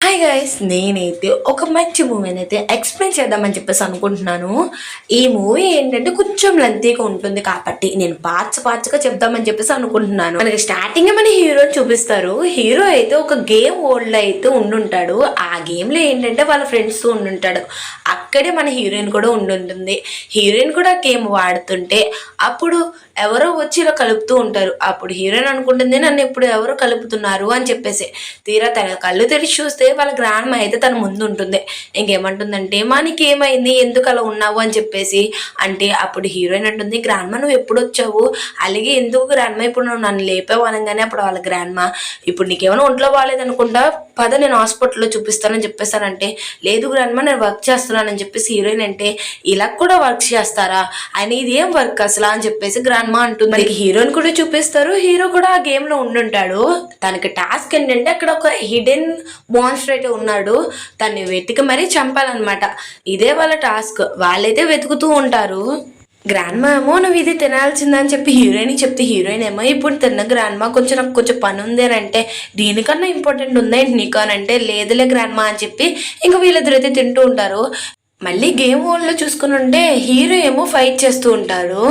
Hi guys, నేనైతే ఒక మంచి మూవీని అయితే ఎక్స్ప్లెయిన్ చేద్దామని చెప్పేసి అనుకుంటున్నాను. ఈ మూవీ ఏంటంటే కొంచెం లెంతీగా ఉంటుంది కాబట్టి నేను పార్ట్స్గా చెప్దామని చెప్పేసి అనుకుంటున్నాను. మనకి స్టార్టింగ్ మన హీరోని చూపిస్తారు. హీరో అయితే ఒక గేమ్ వరల్డ్ లో అయితే ఉండుంటాడు. ఆ గేమ్ లో ఏంటంటే వాళ్ళ ఫ్రెండ్స్ తో ఉండుంటాడు. అక్కడే మన హీరోయిన్ కూడా ఉండుంటుంది. హీరోయిన్ కూడా గేమ్ వాడుతుంటే అప్పుడు ఎవరో వచ్చి ఇలా కలుపుతూ ఉంటారు. అప్పుడు హీరోయిన్ అనుకుంటుంది నన్ను ఇప్పుడు ఎవరో కలుపుతున్నారు అని చెప్పేసి. తీరా తన కళ్ళు తెరిచి చూస్తే వాళ్ళ గ్రాండ్ మా అయితే తన ముందు ఉంటుంది. ఇంకేమంటుందంటే మనకి ఏమైంది, ఎందుకు అలా ఉన్నావు అని చెప్పేసి. అంటే అప్పుడు హీరోయిన్ అంటుంది, గ్రాండ్ మా నువ్వు ఎప్పుడు వచ్చావు, అలాగే ఎందుకు గ్రాండ్ మా ఇప్పుడు నువ్వు నన్ను లేపావు అనగానే అప్పుడు వాళ్ళ గ్రాండ్ మా ఇప్పుడు నీకేమైనా ఒంట్లో బాగాలేదనుకుంటా, పద నేను హాస్పిటల్లో చూపిస్తానని చెప్పేస్తానంటే, లేదు గ్రాండ్ మా నేను వర్క్ చేస్తున్నానని చెప్పేసి హీరోయిన్ అంటే, ఇలా కూడా వర్క్ చేస్తారా అని, ఇది ఏం వర్క్ అసలు అని చెప్పేసి గ్రాండ్ మా అంటుంది. మనకి హీరోయిన్ కూడా చూపిస్తారు. హీరో కూడా ఆ గేమ్ లో ఉండుంటాడు. తనకి టాస్క్ ఏంటంటే అక్కడ ఒక హిడెన్ మాన్స్టర్ అయితే ఉన్నాడు, తన్ని వెతికి మరీ చంపాలన్నమాట. ఇదే వాళ్ళ టాస్క్. వాళ్ళైతే వెతుకుతూ ఉంటారు. గ్రాండ్ మా ఏమో నువ్వు ఇది తినాల్సిందని చెప్పి హీరోయిన్ చెప్తే, హీరోయిన్ ఏమో ఇప్పుడు తిన్న గ్రాండ్ మా నాకు కొంచెం పని ఉంది అని అంటే, దీనికన్నా ఇంపార్టెంట్ ఉందేంటి నీకు అని అంటే, లేదులే గ్రాండ్ మా అని చెప్పి ఇంకా వీళ్ళిద్దరైతే తింటూ ఉంటారు. మళ్ళీ గేమ్ వరల్డ్లో చూసుకుని ఉంటే హీరో ఏమో ఫైట్ చేస్తూ ఉంటారు.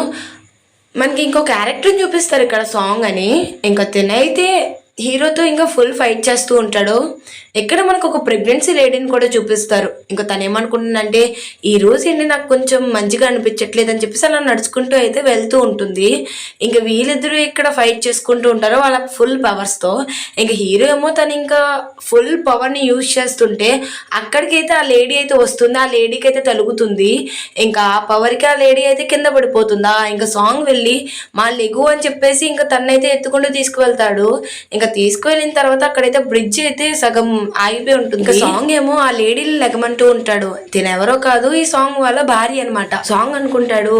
మనకి ఇంకో క్యారెక్టర్ని చూపిస్తారు ఇక్కడ సాంగ్ అని. ఇంకా తినైతే హీరోతో ఇంకా ఫుల్ ఫైట్ చేస్తూ ఉంటాడు. ఇక్కడ మనకు ఒక ప్రెగ్నెన్సీ లేడీని కూడా చూపిస్తారు. ఇంకా తను ఏమనుకుంటుందంటే, ఈ రోజు ఏంటి నాకు కొంచెం మంచిగా అనిపించట్లేదు అని చెప్పేసి అలా నడుచుకుంటూ అయితే వెళ్తూ ఉంటుంది. ఇంకా వీళ్ళిద్దరూ ఇక్కడ ఫైట్ చేసుకుంటూ ఉంటారు వాళ్ళ ఫుల్ పవర్స్తో. ఇంకా హీరో ఏమో తను ఇంకా ఫుల్ పవర్ని యూజ్ చేస్తుంటే అక్కడికైతే ఆ లేడీ అయితే వస్తుంది. ఆ లేడీకి అయితే తలుగుతుంది. ఇంకా ఆ పవర్కి ఆ లేడీ అయితే కింద పడిపోతుందా. ఇంకా సాంగ్ వెళ్ళి మా లెగు అని చెప్పేసి ఇంకా తనైతే ఎత్తుకుంటూ తీసుకువెళ్తాడు. ఇంకా తీసుకువెళ్ళిన తర్వాత అక్కడైతే బ్రిడ్జ్ అయితే సగం ఆగిపోయి ఉంటుంది. ఇంకా సాంగ్ ఏమో ఆ లేడీని లెగమంటూ ఉంటాడు. తినెవరో కాదు, ఈ సాంగ్ వాళ్ళ భార్య అనమాట. సాంగ్ అనుకుంటాడు,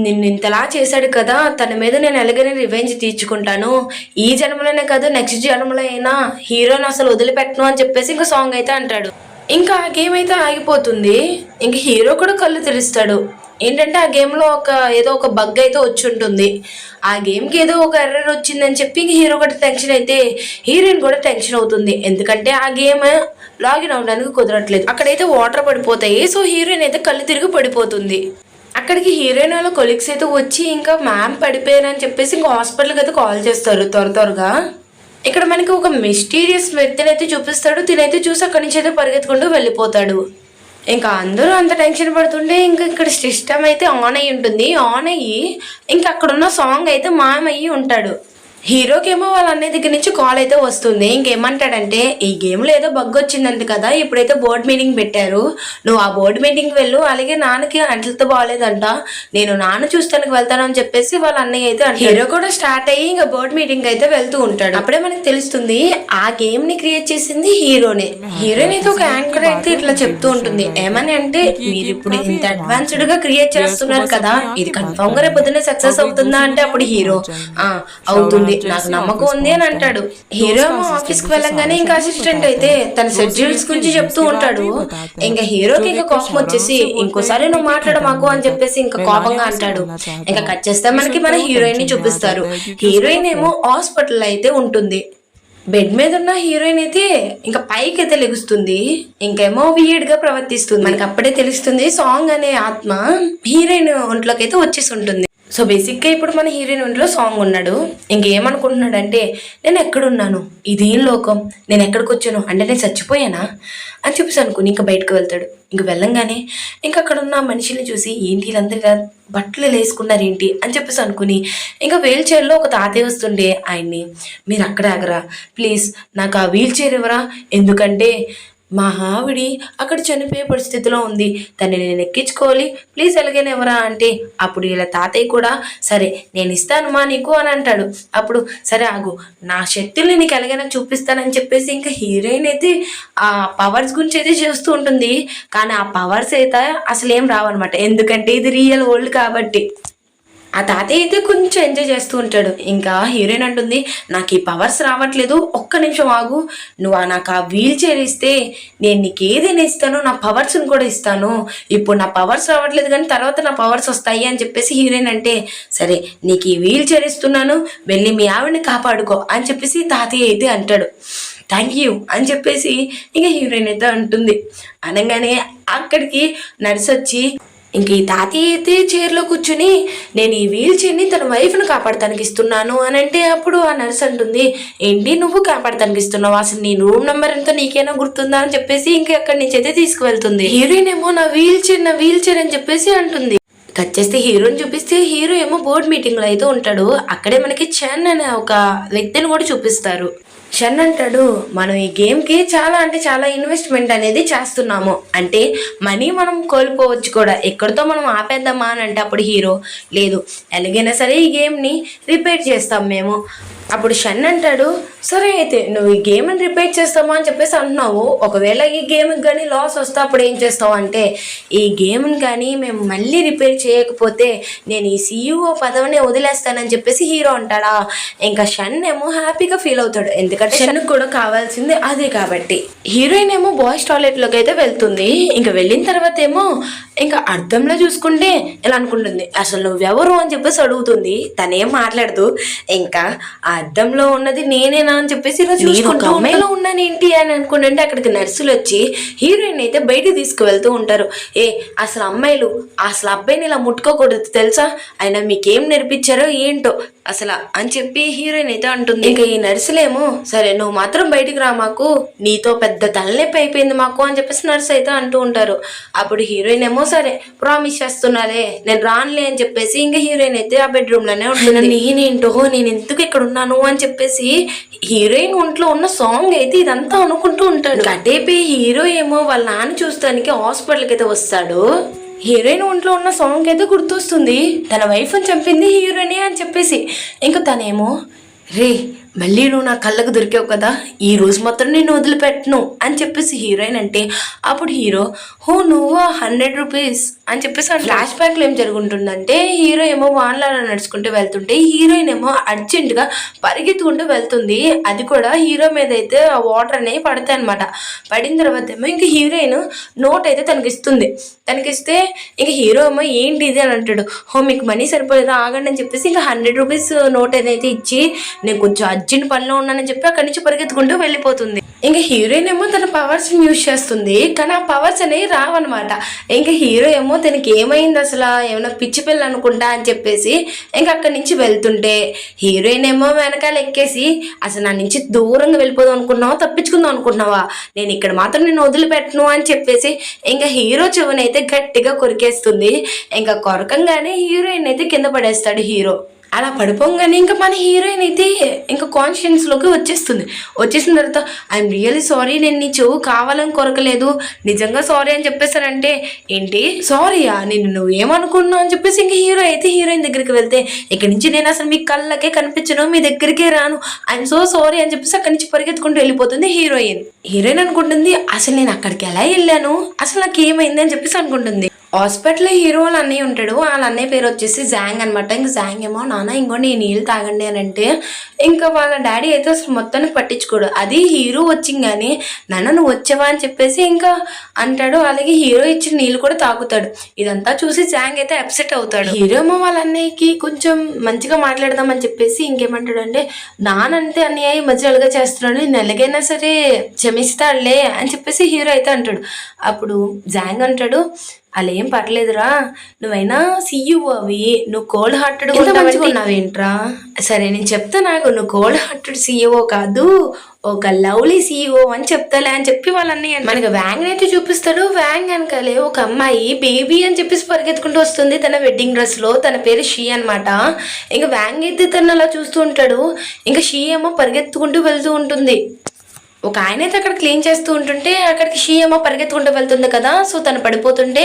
నిన్ను ఇంతలా చేశాడు కదా, తన మీద నేను ఎలాగైనా రివెంజ్ తీర్చుకుంటాను, ఈ జన్మలోనే కాదు నెక్స్ట్ జన్మలో అయినా హీరోని అసలు వదిలిపెట్టను అని చెప్పేసి ఇంకా సాంగ్ అయితే అంటాడు. ఇంకా ఆ గేమ్ అయితే ఆగిపోతుంది. ఇంకా హీరో కూడా కళ్ళు తెరుస్తాడు. ఏంటంటే ఆ గేమ్లో ఏదో ఒక బగ్ అయితే వచ్చి ఉంటుంది. ఆ గేమ్కి ఏదో ఒక ఎర్రర్ వచ్చిందని చెప్పి ఇంక హీరో కూడా టెన్షన్ అయితే హీరోయిన్ కూడా టెన్షన్ అవుతుంది. ఎందుకంటే ఆ గేమ్ లాగిన్ అవడానికి కుదరట్లేదు. అక్కడైతే వాటర్ పడిపోతాయి. సో హీరోయిన్ అయితే కళ్ళు తిరిగి పడిపోతుంది. అక్కడికి హీరోయిన్ వాళ్ళ కొలీగ్స్ అయితే వచ్చి ఇంకా మ్యామ్ పడిపోయారని చెప్పేసి ఇంకా హాస్పిటల్కి అయితే కాల్ చేస్తారు త్వరగా. ఇక్కడ మనకి ఒక మిస్టీరియస్ వ్యక్తిని అయితే చూపిస్తాడు. తినైతే చూసి అక్కడి నుంచి అయితే పరిగెత్తుకుంటూ వెళ్ళిపోతాడు. ఇంకా అందరూ అంత టెన్షన్ పడుతుంటే ఇంకా ఇక్కడ సిస్టమ్ అయితే ఆన్ అయ్యి ఉంటుంది. ఆన్ అయ్యి ఇంకా అక్కడున్న సాంగ్ అయితే మాయమయ్యి ఉంటాడు. హీరోకేమో వాళ్ళ అన్నయ్య దగ్గర నుంచి కాల్ అయితే వస్తుంది. ఇంకేమంటాడంటే, ఈ గేమ్లో ఏదో బగ్ వచ్చిందంట కదా, ఇప్పుడైతే బోర్డ్ మీటింగ్ పెట్టారు, నువ్వు ఆ బోర్డు మీటింగ్కి వెళ్ళు, అలాగే నాన్నకి అంట్లతో బాగాలేదంట, నేను నాన్న చూస్తానికి వెళ్తాను అని చెప్పేసి వాళ్ళ అన్నయ్య అయితే హీరో కూడా స్టార్ట్ అయ్యి ఇంకా బోర్డ్ మీటింగ్ అయితే వెళ్తూ ఉంటాడు. అప్పుడే మనకి తెలుస్తుంది ఆ గేమ్ ని క్రియేట్ చేసింది హీరోనే. హీరోయిన్ అయితే ఒక యాంకర్ అయితే ఇట్లా చెప్తూ ఉంటుంది. ఏమని అంటే, మీరు ఇప్పుడు ఇంత అడ్వాన్స్డ్ గా క్రియేట్ చేస్తున్నారు కదా, ఇది కన్ఫర్మ్ గా రేపొద్దునే సక్సెస్ అవుతుందా అంటే అప్పుడు హీరో అవుతుంది, నాకు నమ్మకం ఉంది అని అంటాడు. హీరో ఆఫీస్ కి వెళ్ళంగానే ఇంకా అసిస్టెంట్ అయితే తన షెడ్యూల్స్ గురించి చెప్తూ ఉంటాడు. ఇంకా హీరోకి ఇంకా కోపం వచ్చేసి, ఇంకోసారి నువ్వు మాట్లాడ మాకు అని చెప్పేసి ఇంకా కోపంగా అంటాడు. ఇంకా కట్ చేస్తే మనకి మన హీరోయిన్ ని చూపిస్తారు. హీరోయిన్ ఏమో హాస్పిటల్ అయితే ఉంటుంది. బెడ్ మీద ఉన్న హీరోయిన్ అయితే ఇంకా పైకి అయితే లెగుస్తుంది. ఇంకేమో వియర్డ్ గా ప్రవర్తిస్తుంది. మనకి అప్పుడే తెలుస్తుంది సాంగ్ అనే ఆత్మ హీరోయిన్ ఒంట్లోకి అయితే వచ్చేసి ఉంటుంది. సో బేసిక్గా ఇప్పుడు మన హీరోయిన్ ఒంట్లో సాంగ్ ఉన్నాడు. ఇంకేమనుకుంటున్నాడు అంటే, నేను ఎక్కడున్నాను, ఇదేం లోకం, నేను ఎక్కడికి వచ్చాను అంటే నేను చచ్చిపోయానా అని చెప్పేసి అనుకుని ఇంకా బయటకు వెళ్తాడు. ఇంక వెళ్ళంగానే ఇంకా అక్కడ ఉన్న మనుషుల్ని చూసి, ఏంటి వీళ్ళందరూ బట్టలు వేసుకున్నారు ఏంటి అని చెప్పేసి అనుకుని ఇంకా వీల్ చైర్లో ఒక తాతయ్య వస్తుండే ఆయన్ని, మీరు అక్కడే ఆగరా ప్లీజ్, నాకు ఆ వీల్ చైర్ ఇవ్వరా, ఎందుకంటే మా ఆవిడి అక్కడ చనిపోయే పరిస్థితిలో ఉంది, తన్ని నేను ఎక్కించుకోవాలి, ప్లీజ్ ఎలాగైనా ఎవరా అంటే అప్పుడు ఇలా తాతయ్య కూడా సరే నేను ఇస్తాను మా నీకు అని అంటాడు. అప్పుడు సరే ఆగు, నా శక్తుల్ని నీకు ఎలాగైనా చూపిస్తానని చెప్పేసి ఇంకా హీరోయిన్ అయితే ఆ పవర్స్ గురించి అయితే చేస్తూ ఉంటుంది. కానీ ఆ పవర్స్ అయితే అసలు ఏం రావన్నమాట, ఎందుకంటే ఇది రియల్ వరల్డ్ కాబట్టి. ఆ తాతయ్య అయితే కొంచెం ఎంజాయ్ చేస్తూ ఉంటాడు. ఇంకా హీరోయిన్ అంటుంది, నాకు ఈ పవర్స్ రావట్లేదు, ఒక్క నిమిషం ఆగు, నువ్వు నాకు ఆ వీల్ చైర్ ఇస్తే నేను నీకు ఏదైనా ఇస్తాను, నా పవర్స్ని కూడా ఇస్తాను, ఇప్పుడు నా పవర్స్ రావట్లేదు కానీ తర్వాత నా పవర్స్ వస్తాయి అని చెప్పేసి హీరోయిన్ అంటే, సరే నీకు ఈ వీల్ చైర్ ఇస్తున్నాను, వెళ్ళి మీ ఆవిడని కాపాడుకో అని చెప్పేసి తాతయ్య అయితే అంటాడు. థ్యాంక్ యూ అని చెప్పేసి ఇంకా హీరోయిన్ అయితే అంటుంది. అనగానే అక్కడికి నర్స్ వచ్చి ఇంక ఈ తాతయ్య అయితే చైర్లో కూర్చుని నేను ఈ వీల్ చైర్ని తన వైఫ్ను కాపాడటానికి ఇస్తున్నాను అని అంటే అప్పుడు ఆ నర్స్ అంటుంది, ఏంటి నువ్వు కాపాడటానికి ఇస్తున్నావు, అసలు నీ రూమ్ నెంబర్ ఎంతో నీకేనా గుర్తుందా అని చెప్పేసి ఇంక అక్కడి నుంచి అయితే తీసుకువెళ్తుంది. హీరోయిన్ ఏమో నా వీల్ చైర్ అని చెప్పేసి అంటుంది. కట్ చేస్తే హీరోని చూపిస్తే హీరో ఏమో బోర్డ్ మీటింగ్లో అయితే ఉంటాడు. అక్కడే మనకి చెన్ అనే ఒక వ్యక్తిని కూడా చూపిస్తారు. షన్ అంటాడు, మనం ఈ గేమ్కి చాలా అంటే చాలా ఇన్వెస్ట్మెంట్ అనేది చేస్తున్నాము, అంటే మనీ మనం కోల్పోవచ్చు కూడా, ఎక్కడితో మనం ఆపేద్దామా అని అంటే అప్పుడు హీరో లేదు, ఎలాగైనా సరే ఈ గేమ్ని రిపేర్ చేస్తాం మేము. అప్పుడు షన్ అంటాడు, సరే అయితే నువ్వు ఈ గేమ్ని రిపేర్ చేస్తామా అని చెప్పేసి అంటున్నావు, ఒకవేళ ఈ గేమ్కి కానీ లాస్ వస్తే అప్పుడు ఏం చేస్తావు అంటే, ఈ గేమ్ని కానీ మేము మళ్ళీ రిపేర్ చేయకపోతే నేను ఈ CEO పదవిని వదిలేస్తానని చెప్పేసి హీరో అంటాడా. ఇంకా షన్ ఏమో హ్యాపీగా ఫీల్ అవుతాడు, ఎందుకంటే షన్కి కూడా కావాల్సింది అదే కాబట్టి. హీరోయిన్ ఏమో బాయ్స్ టాయిలెట్లోకి అయితే వెళ్తుంది. ఇంకా వెళ్ళిన తర్వాత ఏమో ఇంకా అర్థంలో చూసుకుంటే ఇలా అనుకుంటుంది, అసలు నువ్వెవరు అని చెప్పేసి అడుగుతుంది. తనేం మాట్లాడదు. ఇంకా ఆ అద్దంలో ఉన్నది నేనేనా అని చెప్పేసి ఇలా చూసుకుంటూ అమ్మాయిలో ఉన్నాను ఏంటి అని అనుకుంటుంటే అక్కడికి నర్సులు వచ్చి హీరోయిన్ అయితే బయటికి తీసుకువెళ్తూ ఉంటారు. అసలు అమ్మాయిలు అసలు అబ్బాయిని ఇలా ముట్టుకోకూడదు తెలుసా, అయినా మీకేం నేర్పించారో ఏంటో అసలు అని చెప్పి హీరోయిన్ అయితే అంటుంది. ఇంకా ఈ నర్సులేమో సరే నువ్వు మాత్రం బయటికి రా, మాకు నీతో పెద్ద తలనొప్పి అయిపోయింది మాకు అని చెప్పేసి నర్సు అయితే అంటూ ఉంటారు. అప్పుడు హీరోయిన్ ఏమో సరే ప్రామిస్ చేస్తున్నాలే నేను రానులే అని చెప్పేసి ఇంకా హీరోయిన్ అయితే ఆ బెడ్రూమ్లోనే ఉంటుంది. నేనేంటో నేను ఎందుకు ఇక్కడ ఉన్నాను అని చెప్పేసి హీరోయిన్ ఒంట్లో ఉన్న సాంగ్ అయితే ఇదంతా అనుకుంటూ ఉంటాడు. అటేపి హీరో ఏమో వాళ్ళ నాన్న చూస్తానికి హాస్పిటల్కి అయితే వస్తాడు. హీరోయిన్ ఒంట్లో ఉన్న సాంగ్ అయితే గుర్తొస్తుంది, తన వైఫ్ని చంపింది హీరోయినే అని చెప్పేసి. ఇంకా తనేమో రే మళ్ళీ నువ్వు నా కళ్ళకు దొరికావు కదా, ఈ రోజు మాత్రం నేను వదిలిపెట్టను అని చెప్పేసి హీరోయిన్ అంటే అప్పుడు హీరో నువ్వు 100 రూపీస్ అని చెప్పేసి ఫ్లాష్ బ్యాక్లో ఏం జరుగుతుందంటే హీరో ఏమో వాన్లా నడుచుకుంటూ వెళ్తుంటే హీరోయిన్ ఏమో అర్జెంటుగా పరిగెత్తుకుంటూ వెళ్తుంది. అది కూడా హీరో మీద అయితే ఆ వాటర్ అనేవి పడతాయి అనమాట. పడిన తర్వాత ఏమో ఇంకా హీరోయిన్ నోట్ అయితే తనకిస్తుంది. తనకిస్తే ఇంకా హీరో ఏమో ఏంటి ఇది అని అంటాడు. మీకు మనీ సరిపోలేదు ఆగండి అని చెప్పేసి ఇంకా 100 రూపీస్ నోట్ ఏదైతే ఇచ్చి నేను కొంచెం అర్జెంట్ పనిలో ఉన్నానని చెప్పి అక్కడి నుంచి పరిగెత్తుకుంటూ వెళ్ళిపోతుంది. ఇంకా హీరోయిన్ ఏమో తన పవర్స్ని యూజ్ చేస్తుంది, కానీ ఆ పవర్స్ అనేవి రావన్నమాట. ఇంకా హీరో ఏమో తనకి ఏమైంది అసలు ఏమైనా పిచ్చి పిల్ల అనుకుంటా అని చెప్పేసి ఇంకా అక్కడి నుంచి వెళ్తుంటే హీరోయిన్ ఏమో వెనకాల ఎక్కేసి అసలు నా నుంచి దూరంగా వెళ్ళిపోదాం అనుకున్నావా తప్పించుకుందాం అనుకుంటున్నావా, నేను ఇక్కడ మాత్రం నేను వదిలిపెట్టను అని చెప్పేసి ఇంకా హీరో చెవునైతే గట్టిగా కొరికేస్తుంది. ఇంకా కొరకంగానే హీరోయిన్ అయితే కింద పడేస్తాడు హీరో. అలా పడిపోగానే ఇంకా మన హీరోయిన్ అయితే ఇంకా కాన్షియన్స్లోకి వచ్చేసిన తర్వాత ఐఎమ్ రియల్లీ సారీ, నేను నీ చెవు కావాలని కొరకలేదు, నిజంగా సారీ అని చెప్పేసానంటే ఏంటి సారీయా నేను నువ్వేమనుకున్నావు అని చెప్పేసి ఇంకా హీరో అయితే హీరోయిన్ దగ్గరికి వెళ్తే ఇక్కడి నుంచి నేను అసలు మీ కళ్ళకే కనిపించను, మీ దగ్గరికే రాను, ఐఎమ్ సో సారీ అని చెప్పేసి అక్కడి నుంచి పరిగెత్తుకుంటూ వెళ్ళిపోతుంది హీరోయిన్ అనుకుంటుంది అసలు నేను అక్కడికి ఎలా వెళ్ళాను, అసలు నాకు ఏమైంది అని చెప్పేసి అనుకుంటుంది. హాస్పిటల్లో హీరో వాళ్ళ అన్నయ్య ఉంటాడు, వాళ్ళ అన్నయ్య పేరు వచ్చేసి జాంగ్ అనమాట. ఇంకా జాంగ్ ఏమో నాన్న ఇంకోటి ఈ నీళ్ళు తాగండి అని అంటే ఇంకా వాళ్ళ డాడీ అయితే అసలు మొత్తానికి పట్టించుకోడు. అది హీరో వచ్చింగానే నాన్న నువ్వు వచ్చావా అని చెప్పేసి ఇంకా అంటాడు. అలాగే హీరో ఇచ్చిన నీళ్ళు కూడా తాగుతాడు. ఇదంతా చూసి జాంగ్ అయితే అప్సెట్ అవుతాడు. హీరో ఏమో వాళ్ళ అన్నయ్యకి కొంచెం మంచిగా మాట్లాడదామని చెప్పేసి ఇంకేమంటాడు అంటే నానంటే అన్నయ్య ఈ మధ్య అలుగా చేస్తున్నాడు, నేను ఎలాగైనా సరే క్షమిస్తాడులే అని చెప్పేసి హీరో అయితే అంటాడు. అప్పుడు జాంగ్ అంటాడు అలా ఏం పర్లేదురా, నువ్వైనా CEO అవి నువ్వు కోల్డ్ హార్టెడ్ ఉన్నావేంట్రా, సరే నేను చెప్తా నాకు నువ్వు కోల్డ్ హార్టెడ్ CEO కాదు ఒక లవ్లీ CEO అని చెప్తాలే అని చెప్పి వాళ్ళని మనకి వ్యాంగ్ అయితే చూపిస్తాడు. వ్యాంగ్ అనకాలే ఒక అమ్మాయి బేబీ అని చెప్పేసి పరిగెత్తుకుంటూ వస్తుంది తన వెడ్డింగ్ డ్రెస్లో, తన పేరు షీ అనమాట. ఇంకా వ్యాంగ్ అయితే తను అలా చూస్తూ ఉంటాడు. ఇంకా షీ ఏమో పరిగెత్తుకుంటూ వెళ్తూ ఉంటుంది. ఒక ఆయన అయితే అక్కడ క్లీన్ చేస్తూ ఉంటుంటే అక్కడికి షీ ఏమో పరిగెత్తుకుంటూ వెళ్తుంది కదా, సో తను పడిపోతుంటే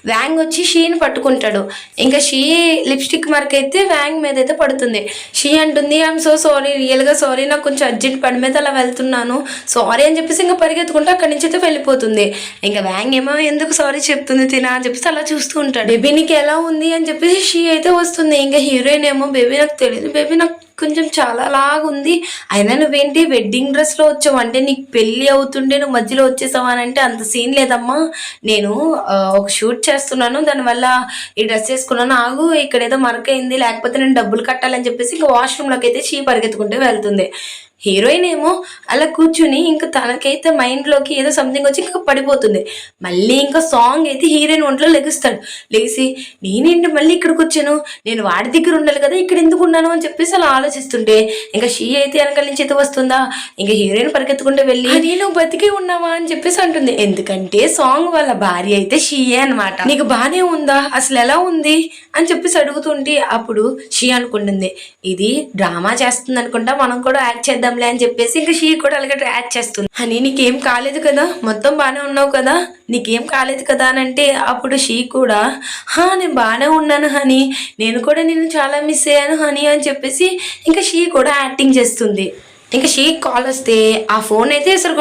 వ్యాంగ్ వచ్చి షీని పట్టుకుంటాడు. ఇంకా షీ లిప్స్టిక్ మార్క్ అయితే వ్యాంగ్ మీద అయితే పడుతుంది. షీ అంటుంది ఐఎమ్ సో సారీ, రియల్గా సారీ, నాకు కొంచెం అర్జెంట్ పని మీద అలా వెళ్తున్నాను సారీ అని చెప్పేసి ఇంకా పరిగెత్తుకుంటూ అక్కడి నుంచి అయితే వెళ్ళిపోతుంది. ఇంకా వ్యాంగ్ ఏమో ఎందుకు సారీ చెప్తుంది తినా అని చెప్పేసి అలా చూస్తూ ఉంటాడు. బేబీ నీకు ఎలా ఉంది అని చెప్పేసి షీ అయితే వస్తుంది. ఇంకా హీరోయిన్ ఏమో బేబీ నాకు తెలియదు, బేబీ నాకు కొంచెం చాలా లాగుంది, అయినా నువ్వేంటి వెడ్డింగ్ డ్రెస్లో వచ్చావు అంటే నీకు పెళ్ళి అవుతుండే నువ్వు మధ్యలో వచ్చేసావా అని అంటే అంత సీన్ లేదమ్మా, నేను ఒక షూట్ చేస్తున్నాను దానివల్ల ఈ డ్రెస్ వేసుకున్నాను, ఆగు ఇక్కడ ఏదో మరకైంది లేకపోతే నేను డబ్బులు కట్టాలని చెప్పేసి ఇంకా వాష్రూమ్లోకి అయితే షీ పరిగెత్తుకుంటూ వెళ్తుంది. హీరోయిన్ ఏమో అలా కూర్చుని ఇంకా తనకైతే మైండ్లోకి ఏదో సంథింగ్ వచ్చి ఇంకా పడిపోతుంది. మళ్ళీ ఇంకా సాంగ్ అయితే హీరోయిన్ ఒంట్లో లెగుస్తాడు. లేచి నేనేంటి మళ్ళీ ఇక్కడికి వచ్చాను, నేను వాడి దగ్గర ఉండాలి కదా, ఇక్కడ ఎందుకు ఉన్నాను అని చెప్పేసి అలా ఆలోచిస్తుంటే ఇంకా షీ అయితే వెనకాల నుంచి అయితే వస్తుందా. ఇంకా హీరోయిన్ పరిగెత్తుకుంటూ వెళ్ళి నేను బతికి ఉన్నావా అని చెప్పేసి అంటుంది. ఎందుకంటే సాంగ్ వాళ్ళ భార్య అయితే షీయే అనమాట. నీకు బానే ఉందా, అసలు ఎలా ఉంది అని చెప్పేసి అడుగుతుంటే అప్పుడు షీ అనుకుంటుంది ఇది డ్రామా చేస్తుంది అనుకుంటా, మనం కూడా యాక్ట్ చేద్దాంలే అని చెప్పేసి ఇంకా షీ కూడా అలాగే యాక్ట్ చేస్తుంది. అని నీకేం కాలేదు కదా, మొత్తం బాగానే ఉన్నావు కదా, నీకేం కాలేదు కదా అని అంటే అప్పుడు షీ కూడా నేను బాగానే ఉన్నాను హనీ, నేను కూడా నిన్ను చాలా మిస్ అయ్యాను హనీ అని చెప్పేసి ఇంకా షీ కూడా యాక్టింగ్ చేస్తుంది. ఇంకా షీ కాల్ వస్తే ఆ ఫోన్ అయితే ఎసరు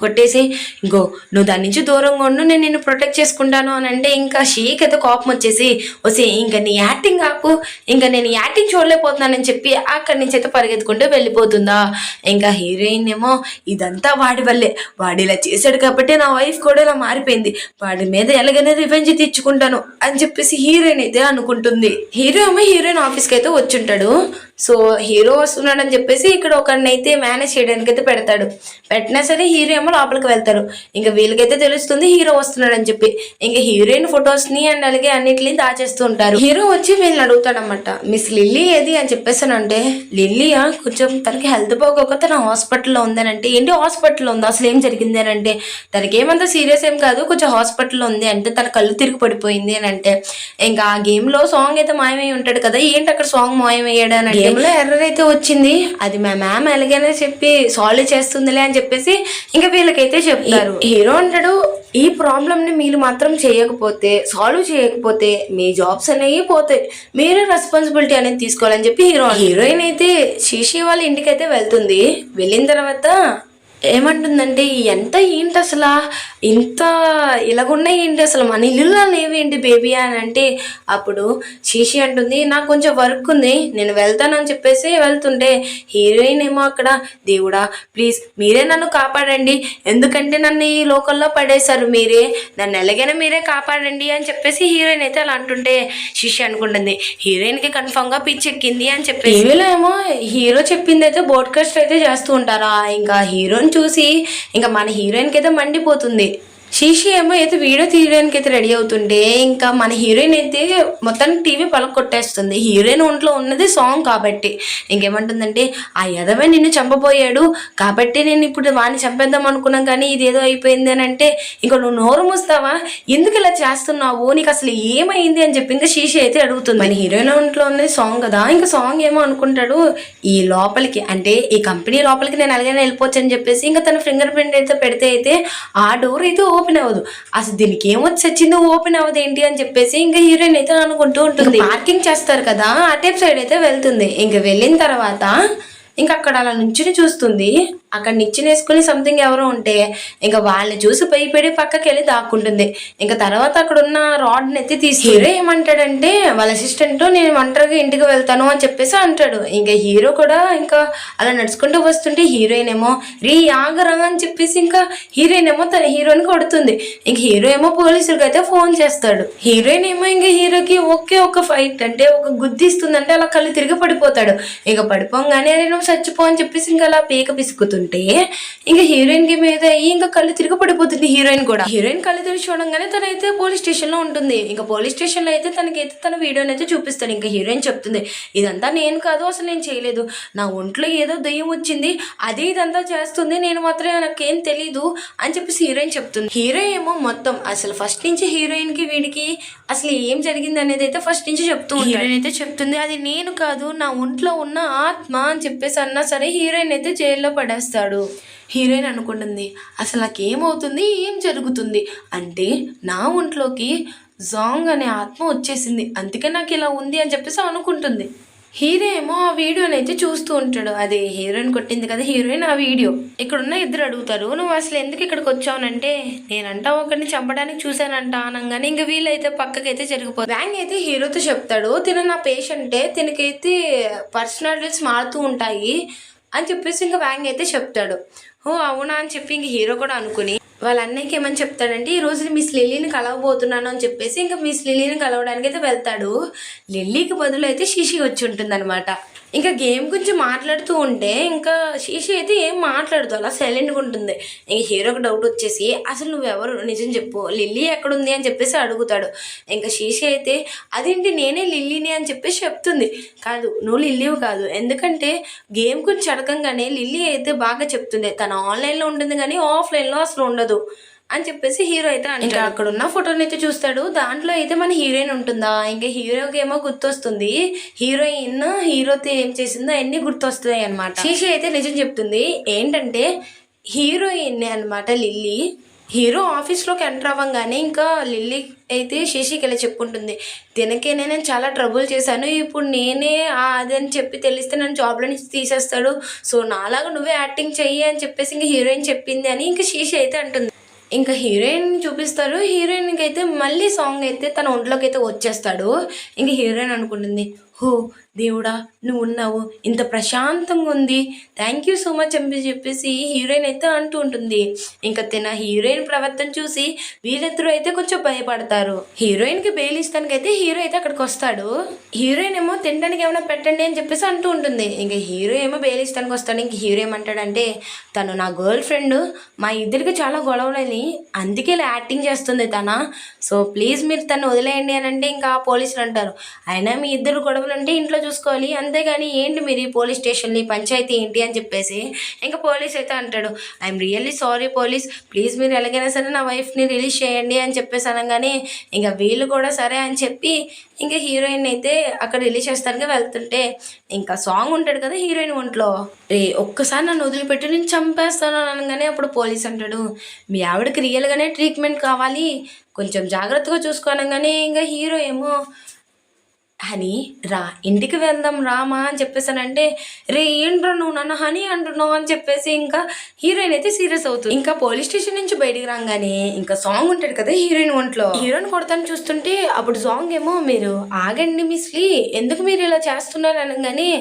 కొట్టేసి ఇంకో నువ్వు దాని నుంచి దూరంగా ఉండు, నేను నిన్ను ప్రొటెక్ట్ చేసుకుంటాను అని అంటే ఇంకా షీకి అయితే కోపం వచ్చేసి వస్తే ఇంకా నీ యాక్టింగ్ ఆపు, ఇంకా నేను యాక్టింగ్ చూడలేకపోతున్నానని చెప్పి అక్కడి నుంచి అయితే పరిగెత్తుకుంటూ వెళ్ళిపోతుందా. ఇంకా హీరోయిన్ ఏమో ఇదంతా వాడి వల్లే, వాడు ఇలా చేశాడు కాబట్టి నా వైఫ్ కూడా ఇలా మారిపోయింది, వాడి మీద ఎలాగైనా రివెంజ్ తీర్చుకుంటాను అని చెప్పేసి హీరోయిన్ అయితే అనుకుంటుంది. హీరో ఏమో హీరోయిన్ ఆఫీస్కి అయితే వచ్చుంటాడు. సో హీరో వస్తున్నాడు అని చెప్పేసి ఇక్కడ ఒకరినైతే మేనేజ్ చేయడానికి అయితే పెడతాడు. పెట్టినా సరే హీరో ఏమో లోపలికి వెళ్తారు. ఇంకా వీళ్ళకైతే తెలుస్తుంది హీరో వస్తున్నాడు అని చెప్పి ఇంకా హీరోయిన్ ఫొటోస్ని అండ్ అలాగే అన్నిటిని దాచేస్తూ ఉంటారు. హీరో వచ్చి వీళ్ళని అడుగుతాడనమాట, మిస్ లిల్లీ ఏది అని చెప్పేసానంటే లిల్లీయా కొంచెం తనకి హెల్త్ బాగోక తన హాస్పిటల్లో ఉందని అంటే ఏంటి హాస్పిటల్లో ఉంది అసలు ఏం జరిగింది అని అంటే తనకి ఏమంతా సీరియస్ ఏం కాదు, కొంచెం హాస్పిటల్లో ఉంది అంటే తన కళ్ళు తిరిగి పడిపోయింది అని అంటే ఇంకా ఆ గేమ్లో సాంగ్ అయితే మాయమై ఉంటాడు కదా, ఏంటి అక్కడ సాంగ్ మాయమయ్యాడు అని అంటే గేమ్లో ఎర్రర్ అయితే వచ్చింది, అది మా మ్యామ్ ఎలాగైనా చెప్పి సాల్వ్ చేస్తుందిలే అని చెప్పేసి ఇంకా వీళ్ళకైతే చెప్తారు. హీరో అంటాడు ఈ ప్రాబ్లమ్ని మీరు మాత్రం చేయకపోతే సాల్వ్ చేయకపోతే మీ జాబ్స్ అనేవి పోతాయి, మీరే రెస్పాన్సిబిలిటీ అనేది తీసుకోవాలని చెప్పి హీరోయిన్ అయితే శీషి వాళ్ళ ఇంటికి అయితే వెళ్తుంది. వెళ్ళిన తర్వాత ఏమంటుందంటే ఎంత ఏంటి అసలు ఇంత ఇలాగున్నాయి ఏంటి అసలు మన ఇల్లులో లేవేంటి బేబీ అని అంటే అప్పుడు శీషి అంటుంది నాకు కొంచెం వర్క్ ఉంది నేను వెళ్తానని చెప్పేసి వెళ్తుంటే హీరోయిన్ ఏమో అక్కడ దేవుడా ప్లీజ్ మీరే నన్ను కాపాడండి, ఎందుకంటే నన్ను ఈ లోకల్లో పడేశారు, మీరే నన్ను ఎలాగైనా మీరే కాపాడండి అని చెప్పేసి హీరోయిన్ అయితే అలా అంటుంటే శీషి అనుకుంటుంది హీరోయిన్కి కన్ఫామ్గా పిచ్చెక్కింది అని చెప్పి టీవీలో ఏమో హీరో చెప్పింది అయితే బోడ్కాస్ట్ అయితే చేస్తూ ఉంటారా. ఇంకా హీరోని చూసి ఇంకా మన హీరోయిన్కి అయితే మండిపోతుంది. శీషి ఏమో అయితే వీడియో తీయడానికి అయితే రెడీ అవుతుంటే ఇంకా మన హీరోయిన్ అయితే మొత్తం టీవీ పలక కొట్టేస్తుంది. హీరోయిన్ ఒంట్లో ఉన్నది సాంగ్ కాబట్టి ఇంకేమంటుందంటే ఆ యదవే నిన్ను చంపబోయాడు కాబట్టి నేను ఇప్పుడు వాడిని చంపేద్దాం అనుకున్నాం కానీ ఇదేదో అయిపోయింది అని అంటే ఇంకా నువ్వు నోరు మూస్తావా, ఎందుకు ఇలా చేస్తున్నావు, నీకు అసలు ఏమైంది అని చెప్పి ఇంకా శీషి అయితే అడుగుతుంది. మన హీరోయిన్ ఒంట్లో ఉన్నది సాంగ్ కదా, ఇంకా సాంగ్ ఏమో అనుకుంటాడు ఈ లోపలికి అంటే ఈ కంపెనీ లోపలికి నేను అలాగైనా వెళ్ళిపోవచ్చు అని చెప్పేసి ఇంకా తన ఫింగర్ ప్రింట్ అయితే పెడితే అయితే ఆ డోర్ అయితే ఓపెన్ అవ్వదు, అసలు దీనికి ఏమొచ్చి వచ్చిందో ఓపెన్ అవ్వదు ఏంటి అని చెప్పేసి ఇంకా హీరోయిన్ అయితే అనుకుంటూ ఉంటుంది. పార్కింగ్ చేస్తారు కదా ఆ టైప్ సైడ్ అయితే వెళ్తుంది. ఇంకా వెళ్ళిన తర్వాత ఇంకా అక్కడ అలా నుంచుని చూస్తుంది, అక్కడ నిచ్చెన వేసుకుని సంథింగ్ ఎవరో ఉంటే ఇంకా వాళ్ళని చూసి భయపడి పక్కకి వెళ్ళి దాక్కుంటుంది. ఇంకా తర్వాత అక్కడ ఉన్న రాడ్ని ఎత్తి తీసి హీరో ఏమంటాడంటే వాళ్ళ అసిస్టెంట్ నేను ఒంటరిగా ఇంటికి వెళ్తాను అని చెప్పేసి అంటాడు. ఇంకా హీరో కూడా ఇంకా అలా నడుచుకుంటూ వస్తుంటే హీరోయిన్ ఏమో రీ ఆగరా అని చెప్పేసి ఇంకా హీరోయిన్ ఏమో తన హీరోని కొడుతుంది. ఇంక హీరో ఏమో పోలీసులకి అయితే ఫోన్ చేస్తాడు. హీరోయిన్ ఏమో ఇంకా హీరోకి ఒక ఫైట్ అంటే ఒక గుద్దిస్తుందంటే అలా కళ్ళు తిరిగి పడిపోతాడు. ఇంకా పడిపోగానే నువ్వు చచ్చిపో అని చెప్పేసి ఇంకా అలా పీక పిసుకుతుంది. ఇంకా హీరోయిన్ కి మీద ఇంకా కళ్ళు తిరిగి పడిపోతుంది. హీరోయిన్ కూడా హీరోయిన్ కళ్ళు తిరిగి చూడంగానే తనైతే పోలీస్ స్టేషన్ లో ఉంటుంది. ఇంకా పోలీస్ స్టేషన్ లో అయితే తనకైతే తన వీడియోని అయితే చూపిస్తాడు. ఇంకా హీరోయిన్ చెప్తుంది ఇదంతా నేను కాదు, అసలు నేను చేయలేదు, నా ఒంట్లో ఏదో దయ్యం వచ్చింది అదే ఇదంతా చేస్తుంది, నేను మాత్రం నాకేం తెలీదు అని చెప్పేసి హీరోయిన్ చెప్తుంది. హీరో ఏమో మొత్తం అసలు ఫస్ట్ నుంచి హీరోయిన్ కి వీడికి అసలు ఏం జరిగింది అనేది అయితే ఫస్ట్ నుంచి చెప్తూ హీరోయిన్ అయితే చెప్తుంది అది నేను కాదు నా ఒంట్లో ఉన్న ఆత్మ అని చెప్పేసి అన్నా సరే హీరోయిన్ అయితే జైల్లో పడేస్తాడు. హీరోయిన్ అనుకుంటుంది అసలు నాకేమవుతుంది, ఏం జరుగుతుంది అంటే నా ఒంట్లోకి జాంగ్ అనే ఆత్మ వచ్చేసింది అందుకే నాకు ఇలా ఉంది అని చెప్పేసి అనుకుంటుంది. హీరో ఏమో ఆ వీడియోని అయితే చూస్తూ ఉంటాడు, అది హీరోయిన్ కొట్టింది కదా హీరోయిన్ ఆ వీడియో. ఇక్కడున్న ఇద్దరు అడుగుతారు నువ్వు అసలు ఎందుకు ఇక్కడికి వచ్చావునంటే నేనంట ఒకరిని చంపడానికి చూశానంట అనగానే ఇంకా వీళ్ళైతే పక్కకైతే జరిగిపోతుంది. వ్యాంగ్ అయితే హీరోతో చెప్తాడు తిన నా పేషెంటే, తినకైతే పర్సనాలిటీస్ మారుతూ ఉంటాయి అని చెప్పేసి ఇంకా వ్యాంగ్ అయితే చెప్తాడు. ఓ అవునా అని చెప్పి ఇంక హీరో కూడా అనుకుని వాళ్ళ అన్నయ్యకి ఏమని చెప్తాడంటే ఈ రోజు మిస్ లిల్లీని కలవబోతున్నాను అని చెప్పేసి ఇంకా మిస్ లిల్లీని కలవడానికి అయితే వెళ్తాడు. లిల్లీకి బదులు అయితే శిశి వచ్చి ఉంటుంది అనమాట. ఇంకా గేమ్ గురించి మాట్లాడుతూ ఉంటే ఇంకా శీషి అయితే ఏం మాట్లాడదు, అలా సైలెంట్గా ఉంటుంది. ఇంక హీరోకి డౌట్ వచ్చేసి అసలు నువ్వెవరు నిజం చెప్పు, లిల్లీ ఎక్కడుంది అని చెప్పేసి అడుగుతాడు. ఇంకా శీషి అయితే అదేంటి నేనే లిల్లీని అని చెప్పేసి చెప్తుంది. కాదు నువ్వు లిల్లీవి కాదు, ఎందుకంటే గేమ్ గురించి అడగంగానే లిల్లీ అయితే బాగా చెప్తుంది తను ఆన్లైన్లో ఉంటుంది కానీ ఆఫ్లైన్లో అసలు ఉండదు అని చెప్పేసి హీరో అయితే ఇంకా అక్కడ ఉన్న ఫోటోని అయితే చూస్తాడు. దాంట్లో అయితే మన హీరోయిన్ ఉంటుందా, ఇంకా హీరోకి ఏమో గుర్తొస్తుంది, హీరోయిన్ హీరోతో ఏం చేసిందో అన్నీ గుర్తొస్తాయి అనమాట. శీషి అయితే నిజం చెప్తుంది ఏంటంటే హీరోయిన్ అనమాట లిల్లీ. హీరో ఆఫీస్లోకి ఎంటర్ అవ్వగానే ఇంకా లిల్లీ అయితే శశికి ఇలా చెప్పుకుంటుంది, తినకే నేను చాలా ట్రబుల్ చేశాను, ఇప్పుడు నేనే అది అని చెప్పి తెలిస్తే నన్ను జాబ్లో నుంచి తీసేస్తాడు, సో నాలాగా నువ్వే యాక్టింగ్ చెయ్యి అని చెప్పేసి ఇంకా హీరోయిన్ చెప్పింది అని ఇంకా శశి అయితే అంటుంది. ఇంకా హీరోయిన్ చూపిస్తారు. హీరోయిన్కి అయితే మళ్ళీ సాంగ్ అయితే తన ఒంట్లోకి అయితే వచ్చేస్తాడు. ఇంకా హీరోయిన్ అనుకుంటుంది, హో దేవుడా నువ్వు ఉన్నావు, ఇంత ప్రశాంతంగా ఉంది, థ్యాంక్ యూ సో మచ్ అని చెప్పేసి హీరోయిన్ అయితే అంటూ ఉంటుంది. ఇంకా తిన హీరోయిన్ ప్రవర్తన చూసి వీళ్ళిద్దరూ అయితే కొంచెం భయపడతారు. హీరోయిన్కి బెయిల్ ఇస్తానికి అయితే హీరో అయితే అక్కడికి వస్తాడు. హీరోయిన్ ఏమో తినడానికి ఏమైనా పెట్టండి అని చెప్పేసి అంటూ ఉంటుంది. ఇంకా హీరో ఏమో బెయిల్ ఇస్తానికి వస్తాడు. ఇంక హీరో ఏమంటాడంటే తను నా గర్ల్ ఫ్రెండ్, మా ఇద్దరికి చాలా గొడవలని అందుకే ఇలా యాక్టింగ్ చేస్తుంది తన, సో ప్లీజ్ మీరు తను వదిలేయండి అని అంటే ఇంకా పోలీసులు అంటారు, అయినా మీ ఇద్దరు గొడవలు అంటే ఇంట్లో చూసుకోవాలి, అంతేగాని ఏంటి మీరు ఈ పోలీస్ స్టేషన్ని పంచాయతీ ఏంటి అని చెప్పేసి ఇంకా పోలీస్ అయితే అంటాడు, I'm really sorry police, please మీరు ఎలాగైనా సరే నా వైఫ్ని రిలీజ్ చేయండి అని చెప్పేసి అనగానే ఇంకా వీళ్ళు కూడా సరే అని చెప్పి ఇంకా హీరోయిన్ అయితే అక్కడ రిలీజ్ చేస్తానికి వెళ్తుంటే ఇంకా సాంగ్ ఉంటాడు కదా హీరోయిన్ ఒంట్లో, రే ఒక్కసారి నన్ను వదిలిపెట్టి నేను చంపేస్తాను అనగానే అప్పుడు పోలీస్ అంటాడు, మీ ఆవిడకి రియల్గానే ట్రీట్మెంట్ కావాలి, కొంచెం జాగ్రత్తగా చూసుకోనగానే ఇంకా హీరో ఏమో హనీ రా ఇంటికి వెళ్దాం రామా అని చెప్పేసానంటే, రే ఏంట్రా నువ్వు నన్ను హనీ అంటున్నావు అని చెప్పేసి ఇంకా హీరోయిన్ అయితే సీరియస్ అవుతుంది. ఇంకా పోలీస్ స్టేషన్ నుంచి బయటికి రాగానే ఇంకా సాంగ్ ఉంటాడు కదా హీరోయిన్ ఒంట్లో, హీరోయిన్ కొడతాను చూస్తుంటే అప్పుడు సాంగ్ ఏమో మీరు ఆగండి మిస్లీ ఎందుకు మీరు ఇలా చేస్తున్నారు అనగానే,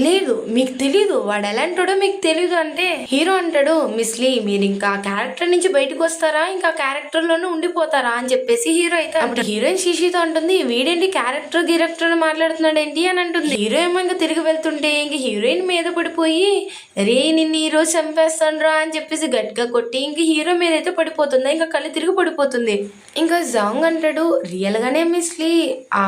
లేదు మీకు తెలీదు వాడు ఎలాంటాడో మీకు తెలీదు అంటే హీరో అంటాడు, మిస్లీ మీరు ఇంకా క్యారెక్టర్ నుంచి బయటకు వస్తారా ఇంకా క్యారెక్టర్లోనే ఉండిపోతారా అని చెప్పేసి హీరో అయితే అప్పుడు హీరోయిన్ శశితో అంటుంది, వీడేంటి క్యారెక్టర్ మాట్లాడుతున్నాడు ఏంటి అని అంటుంది. హీరో ఏమో ఇంకా తిరిగి వెళ్తుంటే ఇంక హీరోయిన్ మీద పడిపోయి రే నిన్ను ఈ రోజు చంపేస్తాను రా అని చెప్పేసి గట్టిగా కొట్టి ఇంక హీరో మీద అయితే పడిపోతుంది, ఇంకా కళ్ళు తిరిగి పడిపోతుంది. ఇంకా జాంగ్ అంటాడు, రియల్గానే మిస్లీ ఆ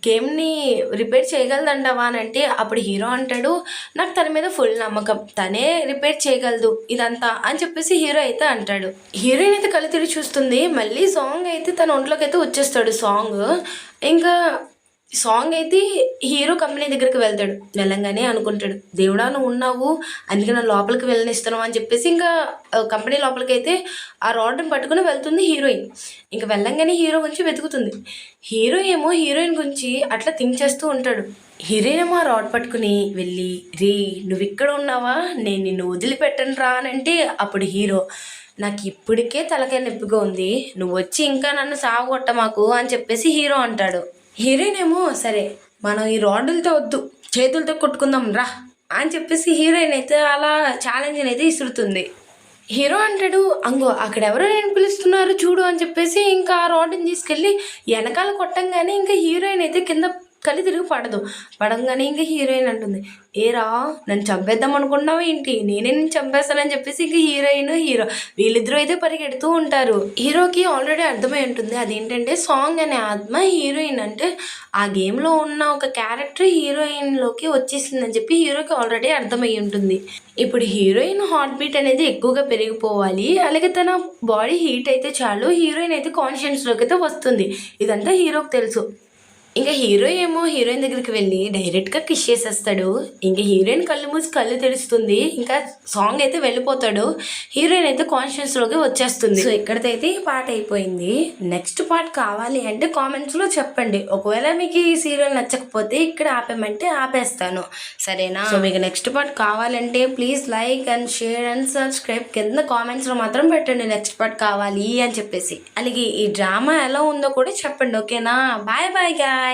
గేమ్ని రిపేర్ చేయగలదంటావా అని అంటే అప్పుడు హీరో అంటాడు, నాకు తన మీద ఫుల్ నమ్మకం, తనే రిపేర్ చేయగలదు ఇదంతా అని చెప్పేసి హీరో అయితే అంటాడు. హీరోయిన్ అయితే కళ్ళు తిరిగి చూస్తుంది, మళ్ళీ సాంగ్ అయితే తన ఒంట్లోకి అయితే వచ్చేస్తాడు సాంగ్. ఇంకా సాంగ్ అయితే హీరో కంపెనీ దగ్గరికి వెళ్తాడు. వెళ్ళంగానే అనుకుంటాడు, దేవుడా నువ్వు ఉన్నావు అందుకే నా లోపలికి వెళ్ళనిస్తున్నావు అని చెప్పేసి ఇంకా కంపెనీ లోపలికి అయితే ఆ రాడ్ని పట్టుకుని వెళ్తుంది హీరోయిన్. ఇంకా వెళ్ళంగానే హీరో గురించి వెతుకుతుంది. హీరో ఏమో హీరోయిన్ గురించి అట్లా థింక్ చేస్తూ ఉంటాడు. హీరోయిన్ ఏమో ఆ రాడ్ పట్టుకుని వెళ్ళి, రే నువ్వు ఇక్కడ ఉన్నావా నేను నిన్ను వదిలిపెట్టను రా అని అంటే అప్పుడు హీరో, నాకు ఇప్పటికే తలకాయ నొప్పిగా ఉంది, నువ్వు వచ్చి ఇంకా నన్ను సాగొట్ట మాకు అని చెప్పేసి హీరో అంటాడు. హీరోయిన్ ఏమో సరే మనం ఈ రాడ్లతో వద్దు చేతులతో కొట్టుకుందాం రా అని చెప్పేసి హీరోయిన్ అయితే అలా ఛాలెంజ్ అయితే ఇసురుతుంది. హీరో అంటాడు, అంగో అక్కడ ఎవరో నేను పిలుస్తున్నారు చూడు అని చెప్పేసి ఇంకా ఆ రాడ్ని తీసుకెళ్ళి వెనకాల కొట్టంగానే ఇంకా హీరోయిన్ అయితే కింద కళ్ళు తిరిగి పడంగానే ఇంకా హీరోయిన్ అంటుంది, ఏరా నన్ను చంపేద్దాం అనుకున్నావు ఏంటి, నేనే నేను చంపేస్తానని చెప్పేసి ఇంకా హీరో వీళ్ళిద్దరూ అయితే పరిగెడుతూ ఉంటారు. హీరోకి ఆల్రెడీ అర్థమై ఉంటుంది అదేంటంటే సాంగ్ అనే ఆత్మ హీరోయిన్ అంటే ఆ గేమ్లో ఉన్న ఒక క్యారెక్టర్ హీరోయిన్లోకి వచ్చేసిందని చెప్పి హీరోకి ఆల్రెడీ అర్థమై ఉంటుంది. ఇప్పుడు హీరోయిన్ హార్ట్ బీట్ అనేది ఎక్కువగా పెరిగిపోవాలి, అలాగే తన బాడీ హీట్ అయితే చాలు హీరోయిన్ అయితే కాన్షియన్స్లోకి అయితే వస్తుంది, ఇదంతా హీరోకి తెలుసు. ఇంకా హీరో ఏమో హీరోయిన్ దగ్గరికి వెళ్ళి డైరెక్ట్గా కిస్ చేసేస్తాడు. ఇంకా హీరోయిన్ కళ్ళు మూసి కళ్ళు తెరుస్తుంది, ఇంకా సాంగ్ అయితే వెళ్ళిపోతాడు, హీరోయిన్ అయితే కాన్షియస్లోకి వచ్చేస్తుంది. సో ఇక్కడికైతే ఈ పాట అయిపోయింది. నెక్స్ట్ పార్ట్ కావాలి అంటే కామెంట్స్లో చెప్పండి. ఒకవేళ మీకు ఈ సీరియల్ నచ్చకపోతే ఇక్కడ ఆపేమంటే ఆపేస్తాను, సరేనా? సో మీకు నెక్స్ట్ పార్ట్ కావాలంటే please like and share and subscribe, కింద కామెంట్స్లో మాత్రం పెట్టండి నెక్స్ట్ పార్ట్ కావాలి అని చెప్పేసి. అలాగే ఈ డ్రామా ఎలా ఉందో కూడా చెప్పండి, ఓకేనా? Bye bye guys.